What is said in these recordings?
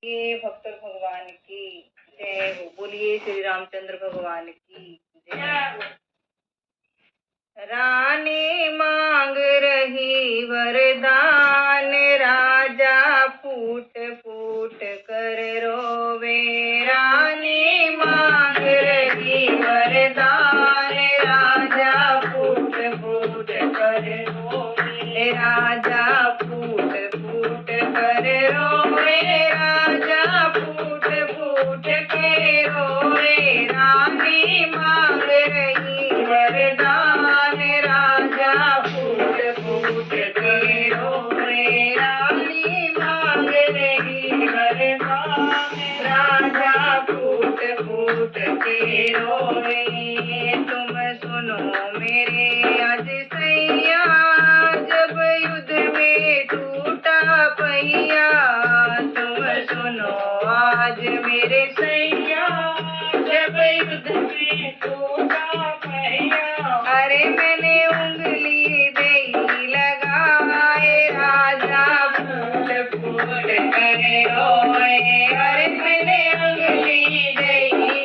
ये भक्त भगवान की जय हो। बोलिए श्री रामचंद्र भगवान की जय। रानी मांग रही वरदान, राजा फूट फूट कर रोवे। रानी मांग रही वरदान, राजा फूट फूट कर रोवे। राजा फूट फूट कर रोवे। राजा फूट फूट के रोवे। रानी मांग रही वरदान, राजा फूट फूट के रोवे। रानी मांग रही वरदान, राजा फूट फूट के रोवे। तुम सुनो मेरे आज सैया, जब युद्ध में टूटा पहिया। तुम सुनो आज मेरे सैया, जब युद्ध में टूटा पहिया। अरे मैंने उंगली दे लगाए, राजा फूट फूट करे रोए। अरे मैंने उंगली दे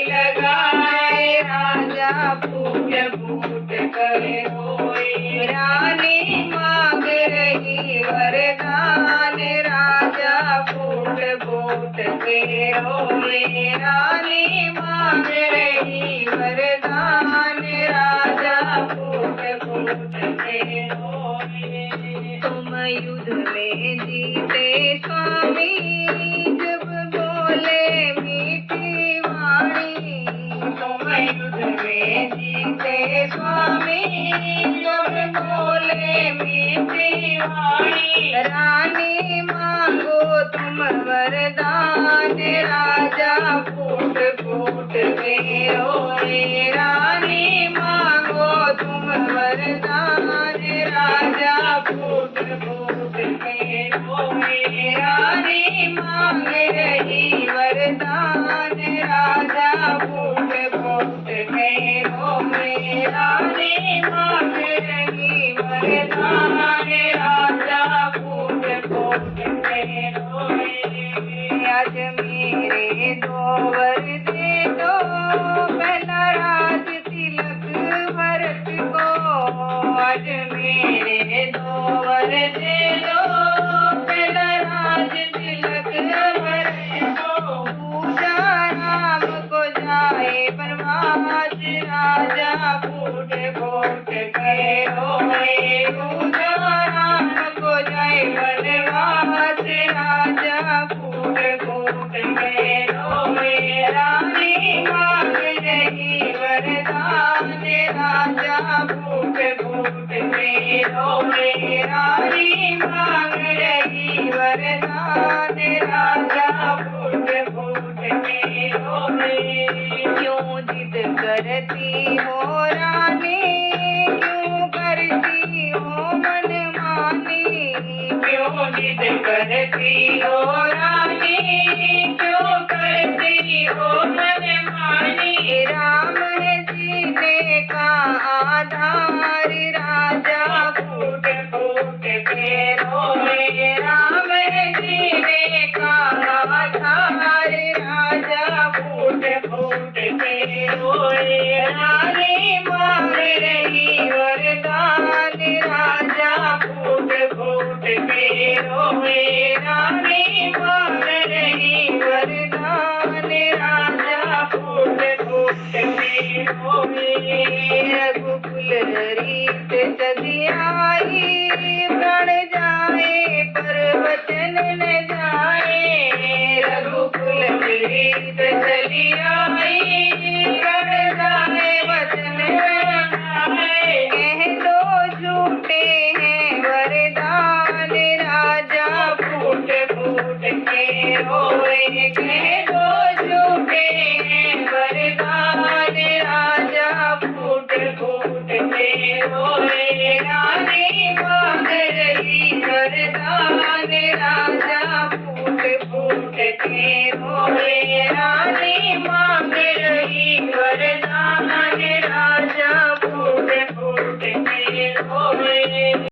लगाए, राजा फूट फूट करे रोए। रानी मांग रही वरदान, राजा फूट फूट के रोए। रानी मांग रही वरदान, राजा फूट फूट के रोए। तुम युद्ध में जीते स्वामी, जब बोले मीठी वाणी। तुम युद्ध में जीते स्वामी, जब बोले मीठी वाणी। रानी मांगो तुम वरदान, राजा फूट फूट के रोए। रानी मांगो तुम वरदान, राजा फूट फूट के रोए। रानी मांग रही वरदान, राजा फूट फूट के रोए। रानी मांग रही वरदान, राजा फूट फूट के रोए। आज मेरे दो वर दे दो, पहला राज तिलक भरत को। आज मेरे दो वर दे दो, पहला राज तिलक भरत को। पूजा राम को जाए बनवास, राजा फूट फूट के रोए। पूजा राम को जाए बनवास, राजा फूट फूट के रोए। रानी मांग रही वरदान, राजा फूट फूट के रोए। रानी मांग रही वरदान, राजा फूट फूट के रोए। क्यों जिद करती हो रानी, क्यों करती हो मनमानी। क्यों जिद करती हो रानी, क्यों करती हो मनमानी। राम है जीने का आधार, राजा फूट फूट के रोए। राम है जीने का आधार, राजा फूट फूट के रोए। रानी मांग रही वरदान, राजा फूट फूट के रोए। रानी मांग रही वरदान, राजा फूट फूट के रोए। रघुकुल रीत चली आई, प्रण जाए पर वचन न जाए। रघुकुल रीत चली आई, प्रण जाए वचन न जाए। कह दो झूठे हैं वरदान, राजा फूट फूट के रोए। कह दो झूठे हैं वरदान, राजा फूट फूट के रोए। रानी मांग रही वरदान, राजा फूट फूट के रोए। रानी मांग रही वरदान,